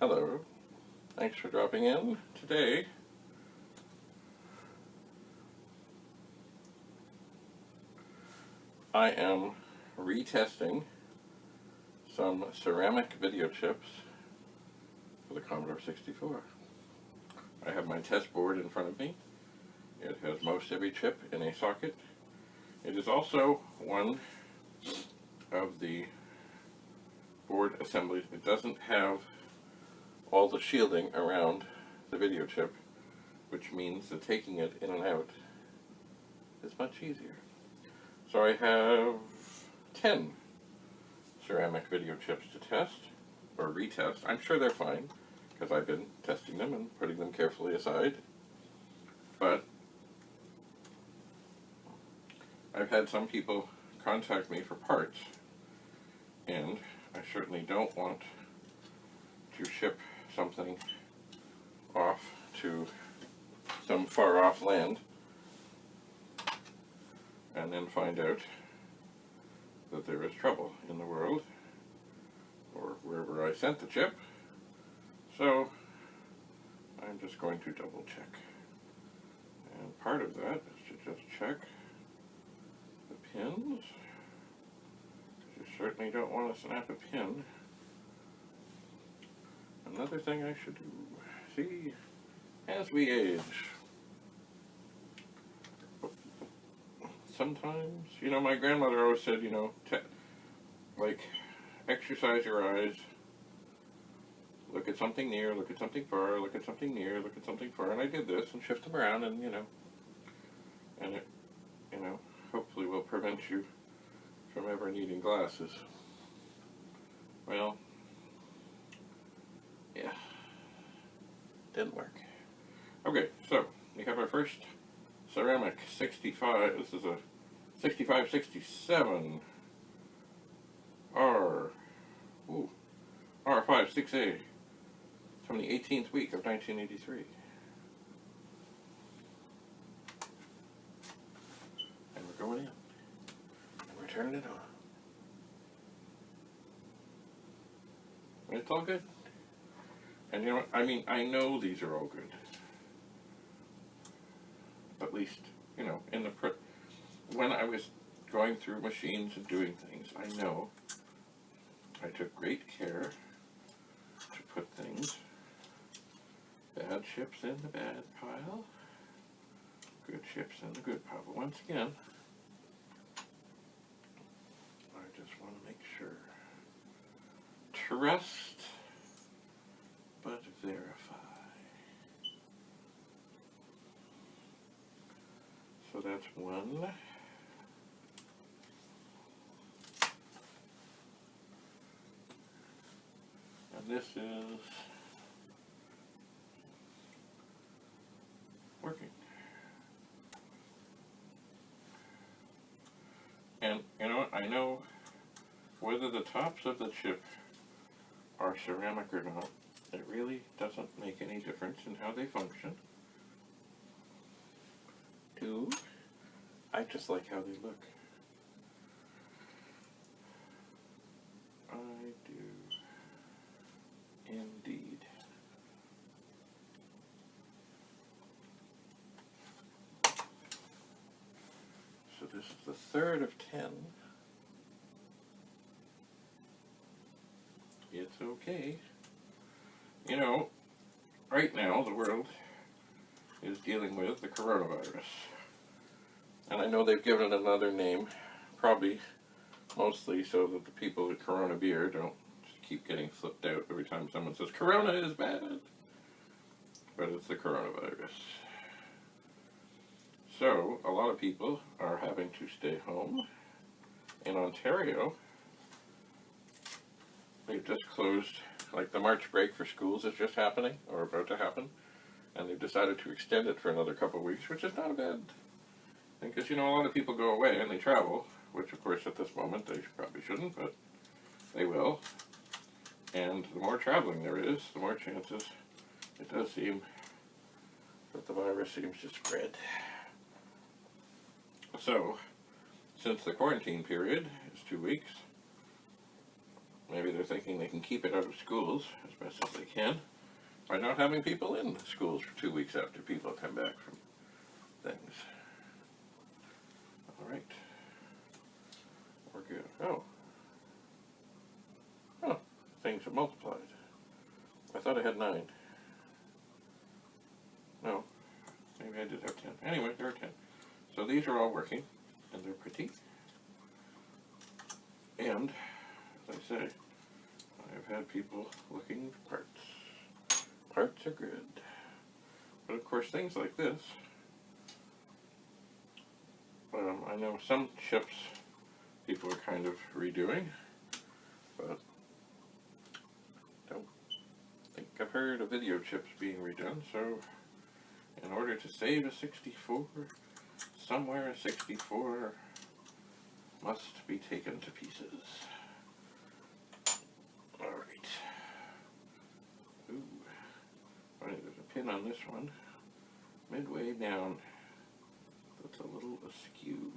Hello, thanks for dropping in. Today, I am retesting some ceramic video chips for the Commodore 64. I have my test board in front of me. It has most every chip in a socket. It is also one of the board assemblies. It doesn't have all the shielding around the video chip, which means that taking it in and out is much easier. So I have 10 ceramic video chips to test, or retest. I'm sure they're fine, because I've been testing them and putting them carefully aside. But I've had some people contact me for parts, and I certainly don't want to ship something off to some far off land and then find out that there is trouble in the world or wherever I sent the chip. So I'm just going to double check. And part of that is to just check the pins. You certainly don't want to snap a pin. Another thing I should do, see, as we age, sometimes, my grandmother always said, like, exercise your eyes, look at something near, look at something far, look at something near, look at something far, and I did this and shift them around, and, and it, hopefully will prevent you from ever needing glasses. Well, yeah, didn't work. Okay, so we have our first ceramic 65. This is a 6567 R56A from the 18th week of 1983. And we're going in. And we're turning it on. And it's all good. And I know these are all good. At least, in the when I was going through machines and doing things, I know I took great care to put things, bad chips in the bad pile, good chips in the good pile. But once again, I just want to make sure. Trust, but verify. So that's one. And this is working. And I know whether the tops of the chip are ceramic or not, it really doesn't make any difference in how they function. I just like how they look. I do indeed. So this is the third of 10. It's okay. Right now the world is dealing with the coronavirus. And I know they've given it another name, probably mostly so that the people at Corona Beer don't just keep getting flipped out every time someone says, Corona is bad. But it's the coronavirus. So, a lot of people are having to stay home. In Ontario, they've just closed, like the March break for schools is just happening, or about to happen. And they've decided to extend it for another couple of weeks, which is not a bad thing, because a lot of people go away and they travel, which of course at this moment they probably shouldn't, but they will. And the more traveling there is, the more chances it does seem that the virus seems to spread. So, since the quarantine period is 2 weeks, maybe they're thinking they can keep it out of schools as best as they can by not having people in schools for 2 weeks after people come back from things. All right. We're good. Oh. Oh, things have multiplied. I thought I had 9. No. Maybe I did have 10. Anyway, there are 10. So these are all working, and they're pretty. And, as I say, I've had people looking for parts. Parts are good. But of course, things like this, I know some chips people are kind of redoing, but don't think I've heard of video chips being redone, so in order to save a 64, somewhere a 64 must be taken to pieces. Alright. Ooh. Right, there's a pin on this one. Midway down. That's a little askew.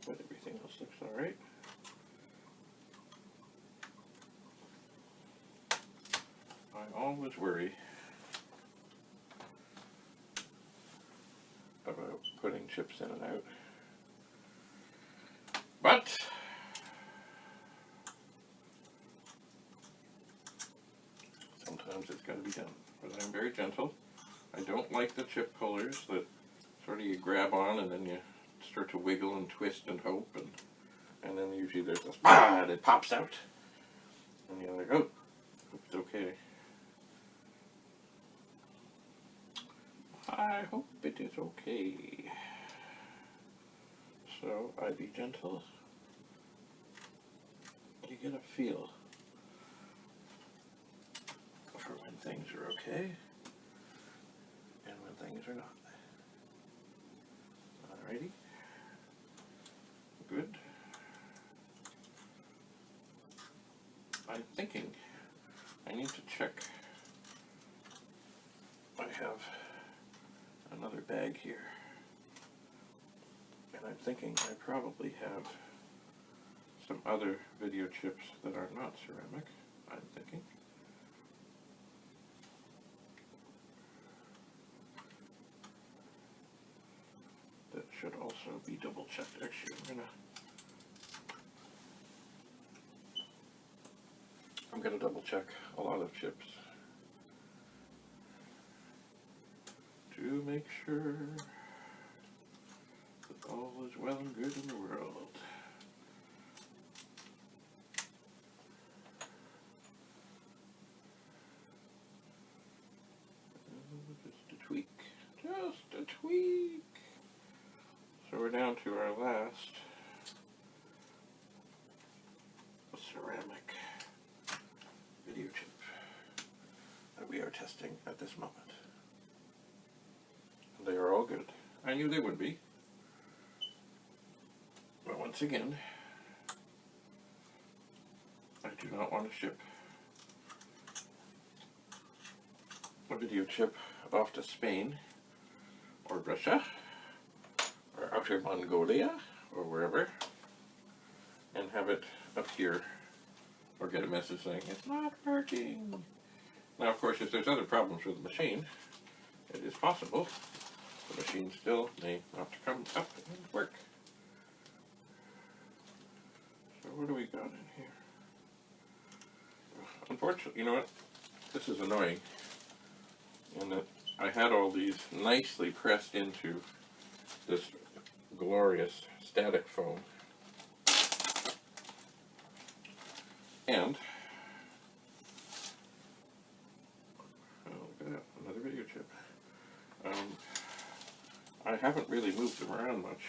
But everything else looks alright. I always worry about putting chips in and out. But sometimes it's got to be done. But I'm very gentle. I don't like the chip pullers that sort of you grab on and then you start to wiggle and twist and hope, and then usually there's this and it pops out. And you're like, oh, it's okay. I hope it is okay. So I be gentle. You get a feel for when things are okay and when things are not. Alrighty. Good. I'm thinking I need to check. I have another bag here, and I'm thinking I probably have some other video chips that are not ceramic. I'm thinking. That should also be double checked. Actually, I'm gonna double check a lot of chips to make sure that all is well and good in the world. Just a tweak. Just a tweak. So we're down to our last ceramic video chip that we are testing at this moment. They are all good. I knew they would be. But once again, I do not want to ship a video chip off to Spain or Russia or outer Mongolia or wherever and have it up here or get a message saying it's not working. Now, of course, if there's other problems with the machine, it is possible the machine still may not come up and work. So what do we got in here? Unfortunately, you know what? This is annoying in that I had all these nicely pressed into this glorious static foam. And oh, look at that, another video chip. I haven't really moved them around much,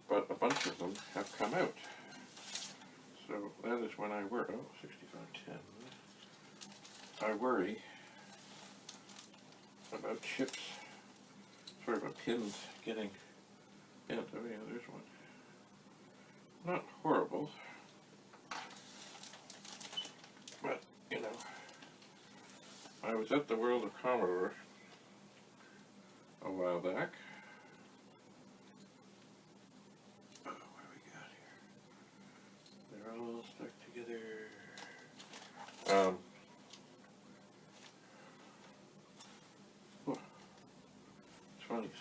but a bunch of them have come out. So that is when I worry. Oh, 6510. I worry about chips, sort of pins getting bent. Oh yeah, there's one. Not horrible, but you know, I was at the World of Commodore a while back,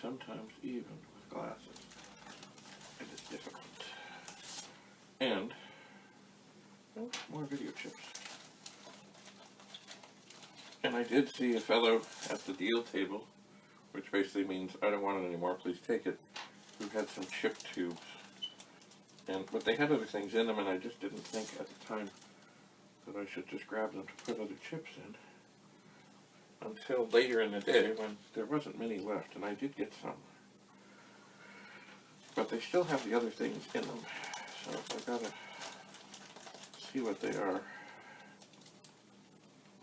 sometimes even with glasses, it is difficult. And, well, more video chips. And I did see a fellow at the deal table, which basically means I don't want it anymore, please take it, who had some chip tubes. But they had other things in them, and I just didn't think at the time that I should just grab them to put other chips in. Until later in the day when there wasn't many left, and I did get some. But they still have the other things in them, so I gotta see what they are.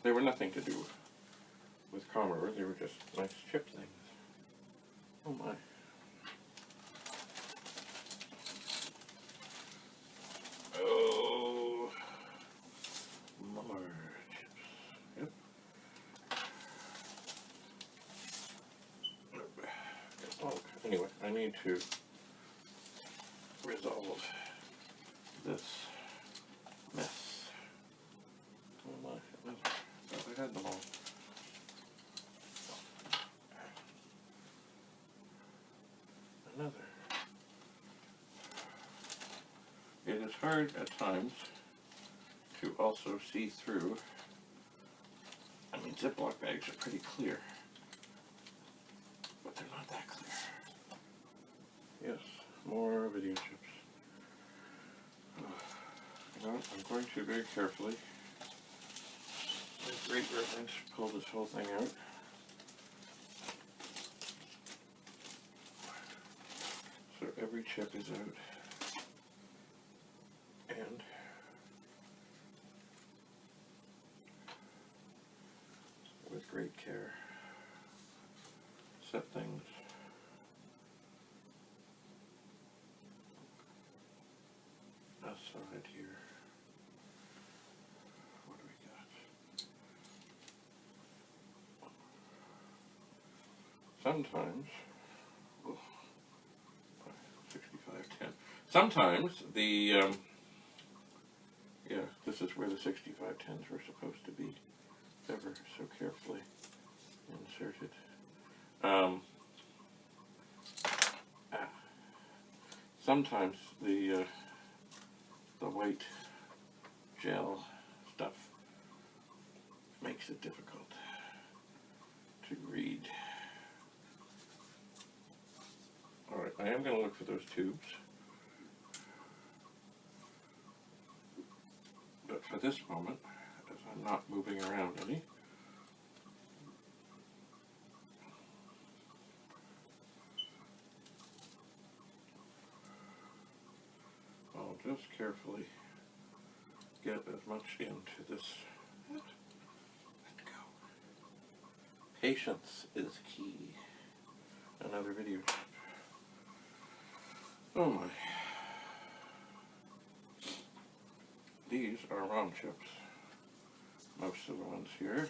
They were nothing to do with Commodore, they were just nice chip things. Oh my. Oh, more chips. Yep. Oh, anyway, I need to resolve this mess. Oh my, another. I had them all. Another. It is hard at times to also see through. I mean, Ziploc bags are pretty clear, but they're not that clear. Yes, more video chips. You know, I'm going to very carefully, with great reverence, pull this whole thing out. So every chip is out. And with great care, set things aside here. What do we got? Sometimes, oh, 6510. Sometimes the yeah, this is where the 6510s were supposed to be ever so carefully inserted. Sometimes the white gel stuff makes it difficult to read. Alright, I am going to look for those tubes. But for this moment, as I'm not moving around any, I'll just carefully get as much into this. Let go. Patience is key. Another video chip. Oh my. These are ROM chips. Most of the ones here.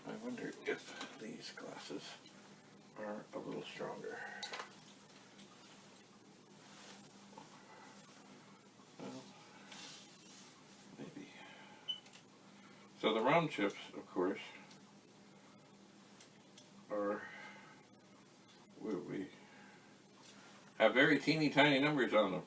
I wonder if these glasses are a little stronger. Well, maybe. So the ROM chips, of course, are, we have very teeny tiny numbers on them.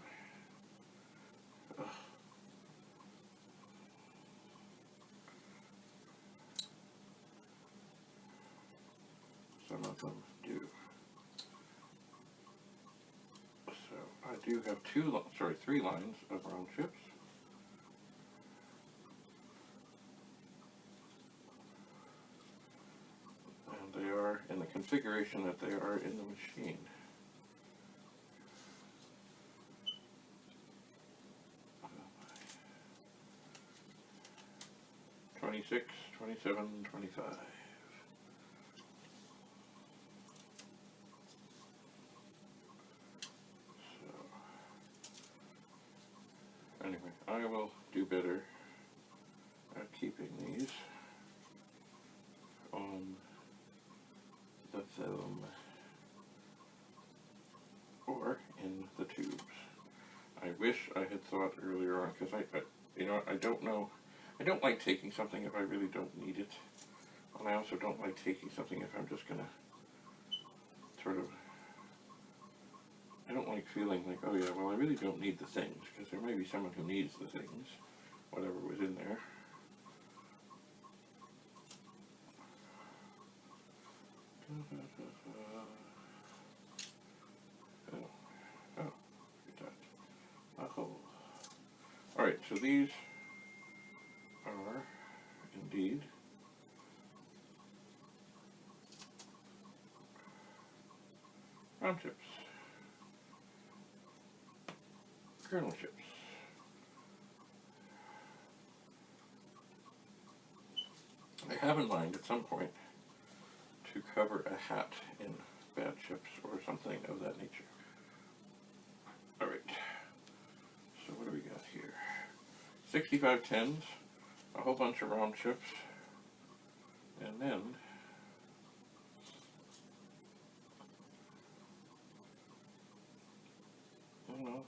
Some of them do. So I do have three lines of ROM chips. And they are in the configuration that they are in the machine. Oh, 26, 27, 25. Anyway, I will do better at keeping these on the film or in the tubes. I wish I had thought earlier on, because I don't know, I don't like taking something if I really don't need it And I also don't like taking something if I'm just going to sort of, I don't like feeling like, oh yeah, well I really don't need the things, because there may be someone who needs the things, whatever was in there. Oh, look at that. A hole. Alright, so these are indeed round chips, kernel chips. I have in mind at some point to cover a hat in bad chips or something of that nature. Alright, so what do we got here? 6510s, a whole bunch of round chips, and then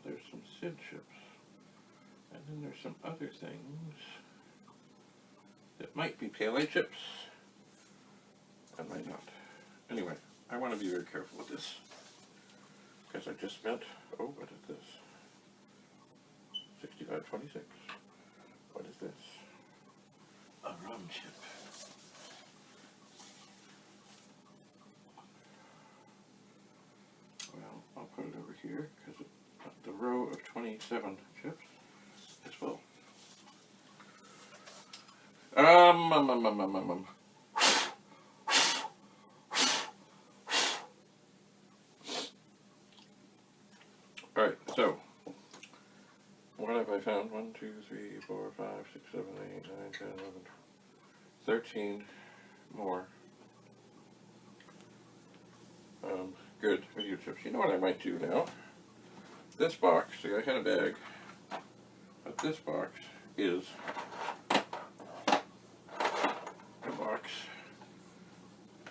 there's some SID chips, and then there's some other things that might be PLA chips, and might not. Anyway, I want to be very careful with this, because I just spent, oh, what is this? 6526. What is this? A rum chip. Well, I'll put it over here, because the row of 27 chips is full. Alright, so, what have I found? 1, 2, 3, 4, 5, 6, 7, 8, 9, 10, 11, 13 more good video chips. You know what I might do now? This box, see, I had a bag, but this box is a box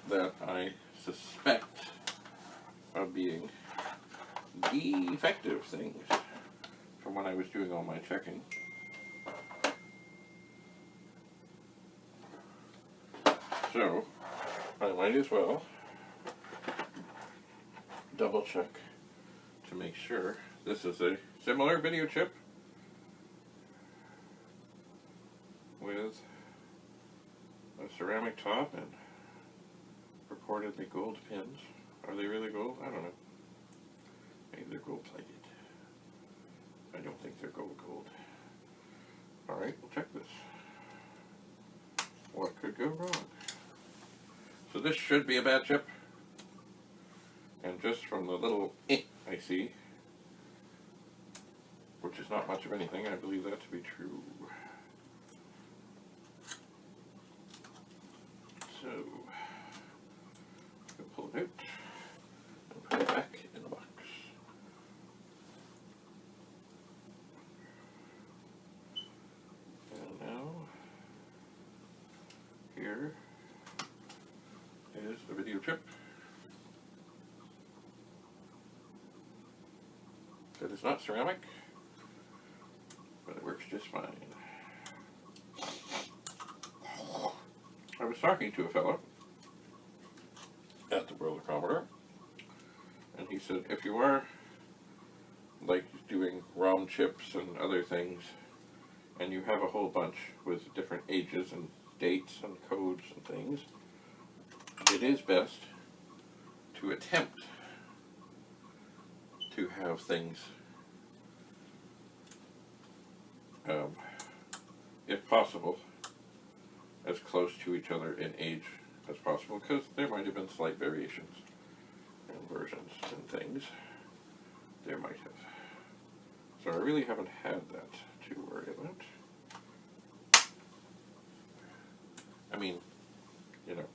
that I suspect of being defective things from when I was doing all my checking. So, I might as well double check to make sure this is a similar video chip with a ceramic top and purportedly gold pins. Are they really gold? I don't know. Maybe they're gold plated. I don't think they're gold. Alright, we'll check this. What could go wrong? So this should be a bad chip. And just from the little I see, which is not much of anything, I believe that to be true. So, we'll pull it out and put it back in the box. And now, here is the video chip. It is not ceramic, but it works just fine. I was talking to a fellow at the World of Commodore, and he said, if you are like doing ROM chips and other things, and you have a whole bunch with different ages and dates and codes and things, it is best to attempt to have things, if possible, as close to each other in age as possible, because there might have been slight variations in versions and things. There might have. So I really haven't had that to worry about. I mean, you know,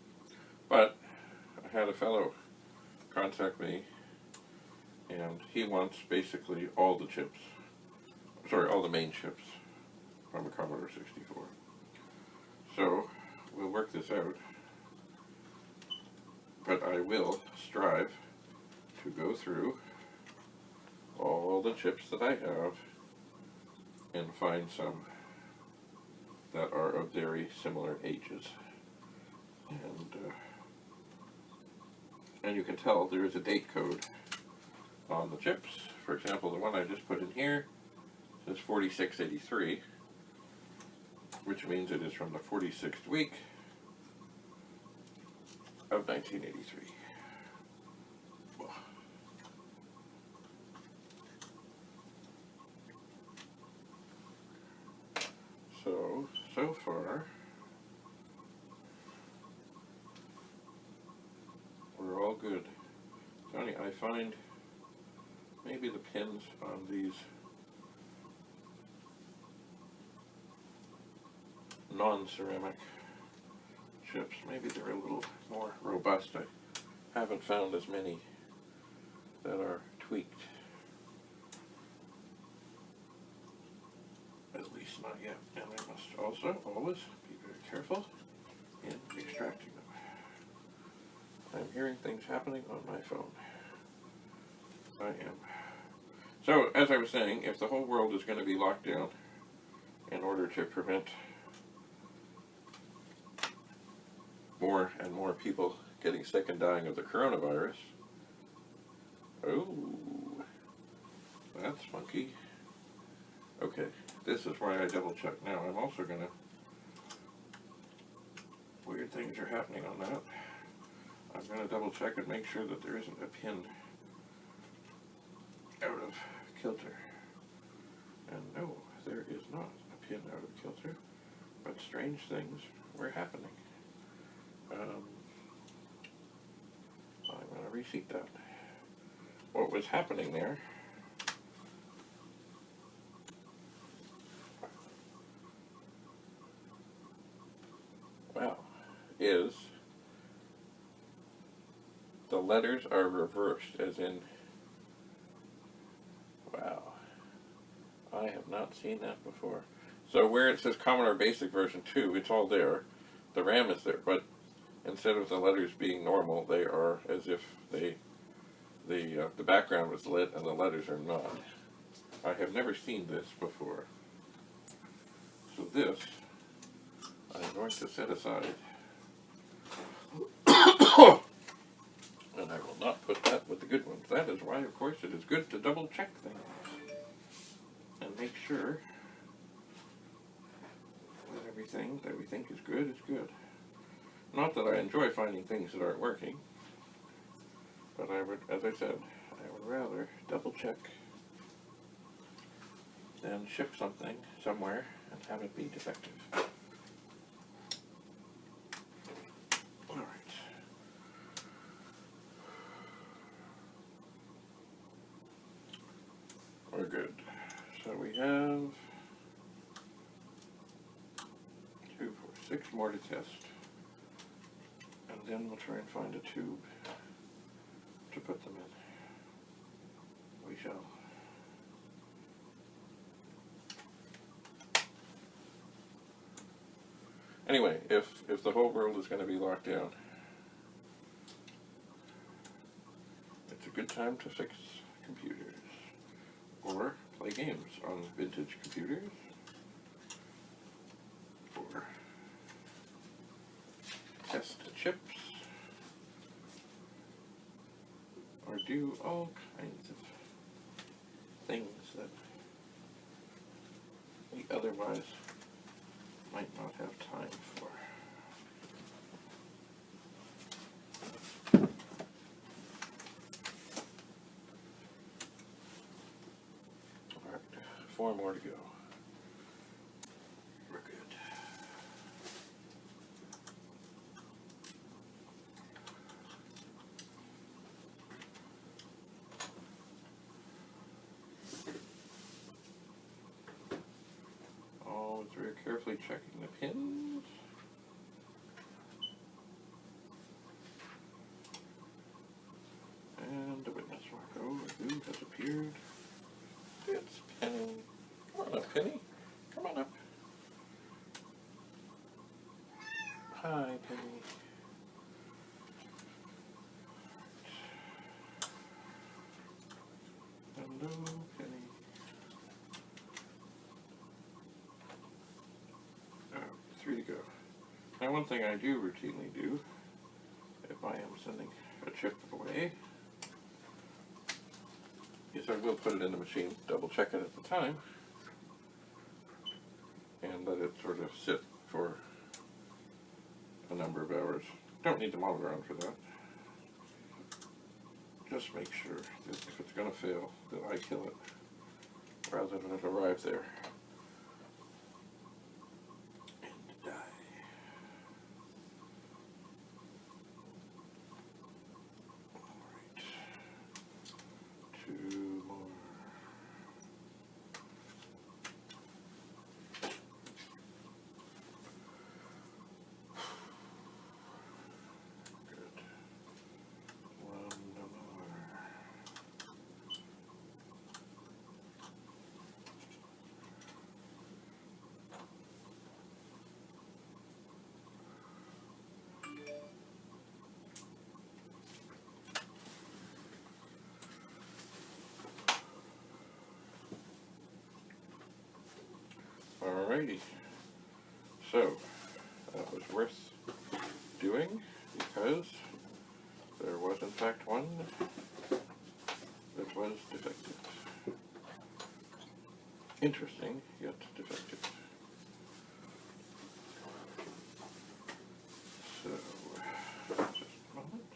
but I had a fellow contact me, and he wants basically all the chips, sorry, all the main chips from a Commodore 64. So, we'll work this out, but I will strive to go through all the chips that I have and find some that are of very similar ages. And you can tell there is a date code on the chips. For example, the one I just put in here says 4683, which means it is from the 46th week of 1983. So far, we're all good. Johnny, I find maybe the pins on these non-ceramic chips, maybe they're a little more robust. I haven't found as many that are tweaked. At least not yet. And I must also always be very careful in extracting them. I'm hearing things happening on my phone. I am. So, as I was saying, if the whole world is going to be locked down in order to prevent more and more people getting sick and dying of the coronavirus, oh, that's funky. Okay, this is why I double check now. I'm also going to, weird things are happening on that. I'm going to double check and make sure that there isn't a pin out of kilter. And no, there is not a pin out of kilter, but strange things were happening. I'm going to reseat that. What was happening there is the letters are reversed, as in, wow, I have not seen that before. So where it says Commodore Basic version 2, it's all there. The RAM is there, but instead of the letters being normal, they are as if the background was lit and the letters are not. I have never seen this before. So this, I'm going to set aside. And I will not put that with the good ones. That is why, of course, it is good to double check things and make sure that everything that we think is good is good. Not that I enjoy finding things that aren't working, but I would, as I said, I would rather double check than ship something somewhere and have it be defective. We're good. So we have 2, 4, 6 more to test. And then we'll try and find a tube to put them in. We shall. Anyway, if the whole world is going to be locked down, it's a good time to fix computers. Or play games on vintage computers, or test chips, or do all kinds of things that we otherwise might not have time for. All right, 4 more to go. We're good. Always very carefully checking the pins. And the witness mark. Oh, who has appeared? It's Penny. Come on up, Penny. Come on up. Hi, Penny. Hello, Penny. Oh, 3 to go. Now, one thing I do routinely do, if I am sending a chip away, is I will put it in the machine, double check it at the time, and let it sort of sit for a number of hours. Don't need the monitor on for that. Just make sure that if it's going to fail, that I kill it, rather than it arrive there and die. Alright. 2 more. Good. 1 more. Alrighty, so that was worth doing because there was in fact one that was defective. Interesting, yet defective. So, just a moment.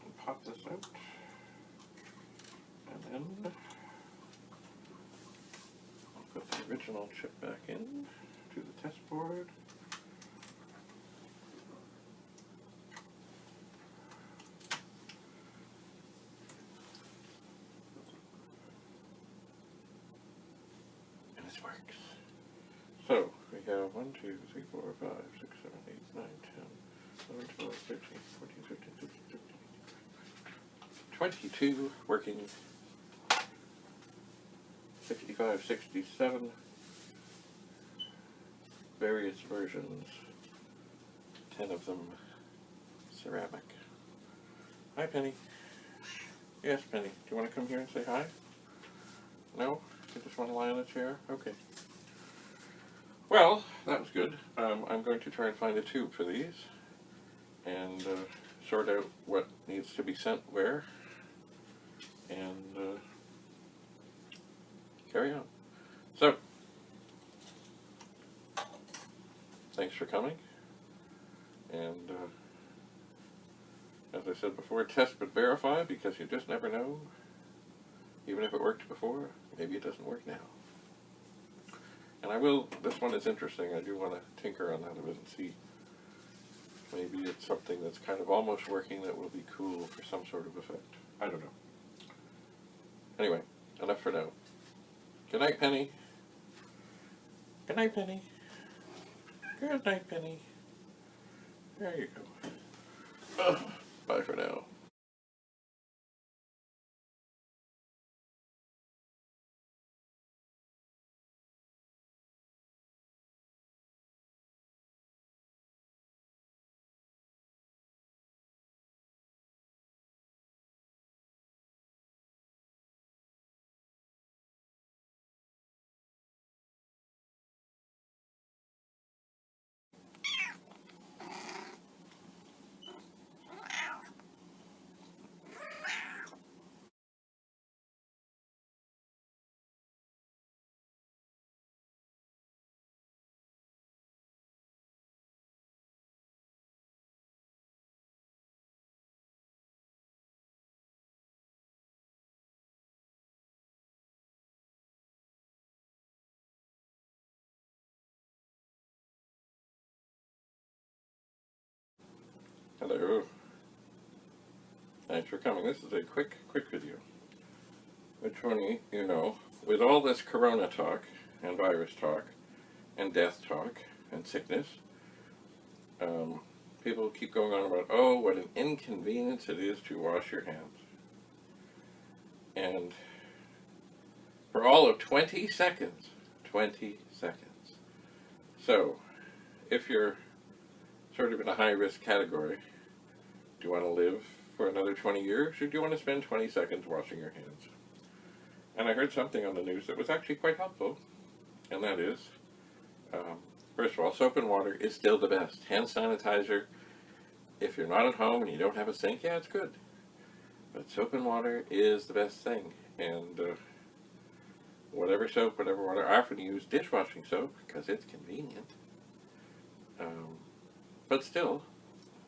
I'll pop this out, and then put the original chip back in to the test board. And this works. So we have 1, 2, 3, 4, 5, 6, 7, 8, 9, 10, 11, 12, 13, 14, 15, 16, 17, 22 working 65, 67, various versions, 10 of them ceramic. Hi, Penny. Yes, Penny. Do you want to come here and say hi? No? You just want to lie on a chair? Okay. Well, that was good. I'm going to try and find a tube for these and sort out what needs to be sent where and carry on. So, thanks for coming, and as I said before, test but verify, because you just never know. Even if it worked before, maybe it doesn't work now. And I will, this one is interesting, I do want to tinker on that a bit and see. Maybe it's something that's kind of almost working that will be cool for some sort of effect. I don't know. Anyway, enough for now. Good night, Penny. Good night, Penny. Good night, Penny. There you go. Bye for now. Hello. Thanks for coming. This is a quick video. Which one, you know, with all this corona talk, and virus talk, and death talk, and sickness, people keep going on about, oh, what an inconvenience it is to wash your hands. And for all of 20 seconds, 20 seconds. So, if you're sort of in a high-risk category, do you want to live for another 20 years, or do you want to spend 20 seconds washing your hands? And I heard something on the news that was actually quite helpful, and that is, First of all, soap and water is still the best. Hand sanitizer, if you're not at home and you don't have a sink, yeah, it's good. But soap and water is the best thing. And whatever soap, whatever water, I often use dishwashing soap because it's convenient. But still,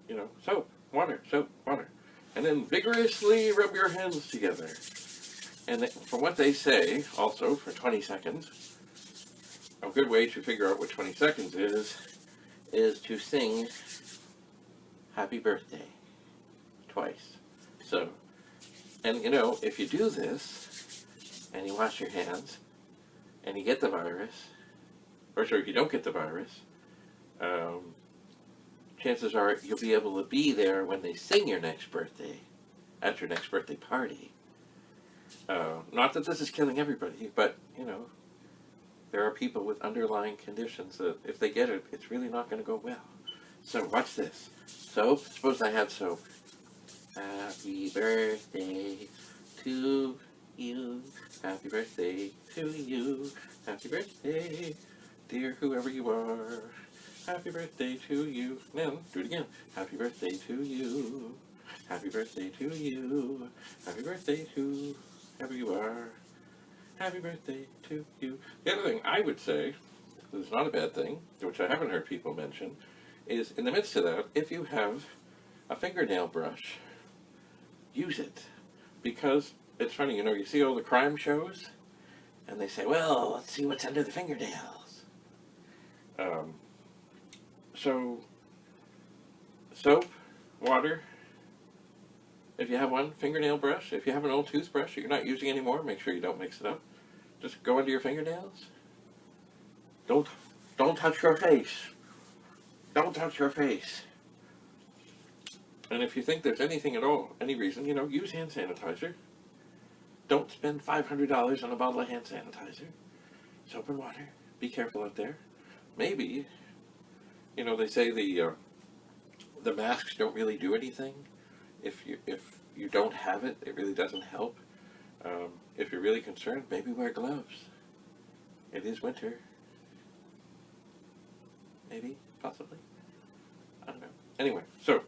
you know, soap, water, soap, water. And then vigorously rub your hands together. And from what they say, also for 20 seconds, a good way to figure out what 20 seconds is to sing Happy Birthday twice. So, and you know, if you do this, and you wash your hands, and you get the virus, or sorry, if you don't get the virus, chances are you'll be able to be there when they sing your next birthday, at your next birthday party. Not that this is killing everybody, but, you know, there are people with underlying conditions that if they get it, it's really not going to go well. So watch this. Soap. Suppose I have soap. Happy birthday to you. Happy birthday to you. Happy birthday, dear whoever you are. Happy birthday to you. Then do it again. Happy birthday to you. Happy birthday to you. Happy birthday to whoever you are. Happy birthday to you. The other thing I would say, this is not a bad thing, which I haven't heard people mention, is in the midst of that, if you have a fingernail brush, use it. Because it's funny, you know, you see all the crime shows, and they say, well, let's see what's under the fingernails. So, soap, water, if you have one, fingernail brush. If you have an old toothbrush that you're not using anymore, make sure you don't mix it up. Just go under your fingernails. Don't touch your face. Don't touch your face. And if you think there's anything at all, any reason, you know, use hand sanitizer. Don't spend $500 on a bottle of hand sanitizer. Soap and water. Be careful out there. Maybe, you know, they say the masks don't really do anything. If you don't have it, it really doesn't help. If you're really concerned, maybe wear gloves. It is winter. Maybe, possibly. I don't know. Anyway, so,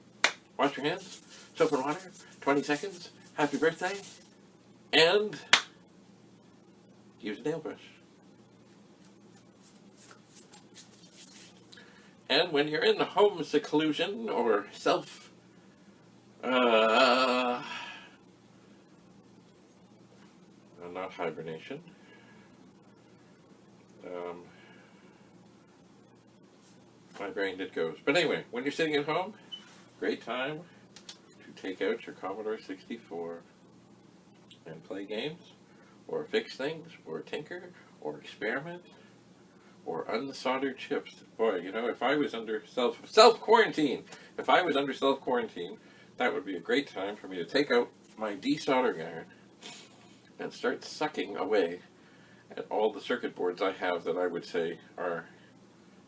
wash your hands, soap and water, 20 seconds, happy birthday, and use a nail brush. And when you're in home seclusion or not hibernation. My brain did goes. But anyway, when you're sitting at home, great time to take out your Commodore 64 and play games, or fix things, or tinker, or experiment, or unsoldered chips. Boy, you know, if I was under self-quarantine, that would be a great time for me to take out my desoldering iron and start sucking away at all the circuit boards I have that I would say are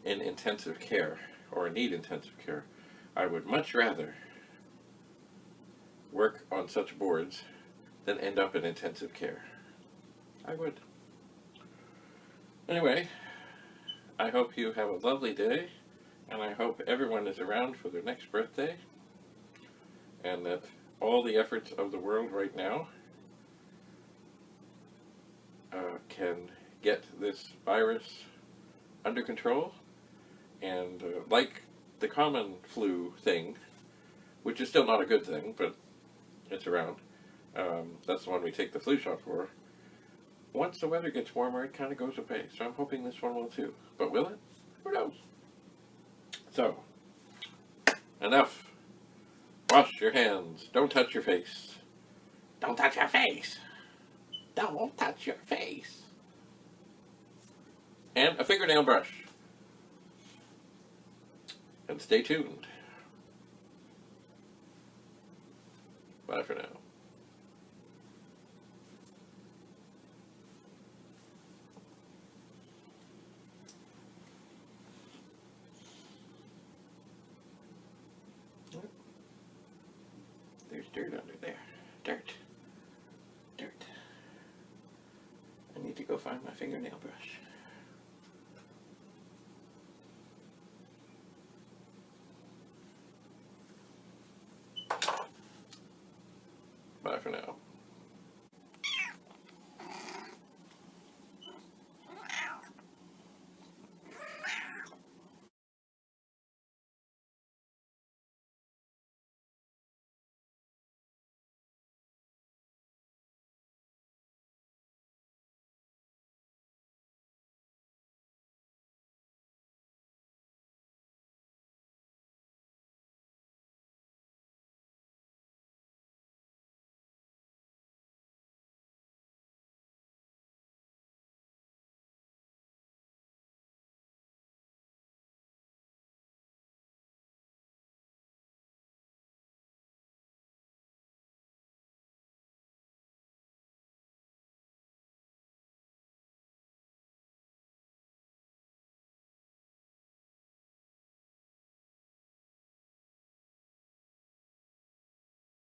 in intensive care or need intensive care. I would much rather work on such boards than end up in intensive care. I would. Anyway, I hope you have a lovely day, and I hope everyone is around for their next birthday, and that all the efforts of the world right now can get this virus under control, and like the common flu thing, which is still not a good thing, but it's around. That's the one we take the flu shot for. Once the weather gets warmer, it kind of goes away. So I'm hoping this one will too. But will it? Who knows? So, enough. Wash your hands. Don't touch your face. Don't touch your face. Don't touch your face. And a fingernail brush. And stay tuned. Bye for now. There's dirt under there. Dirt. I need to go find my fingernail brush.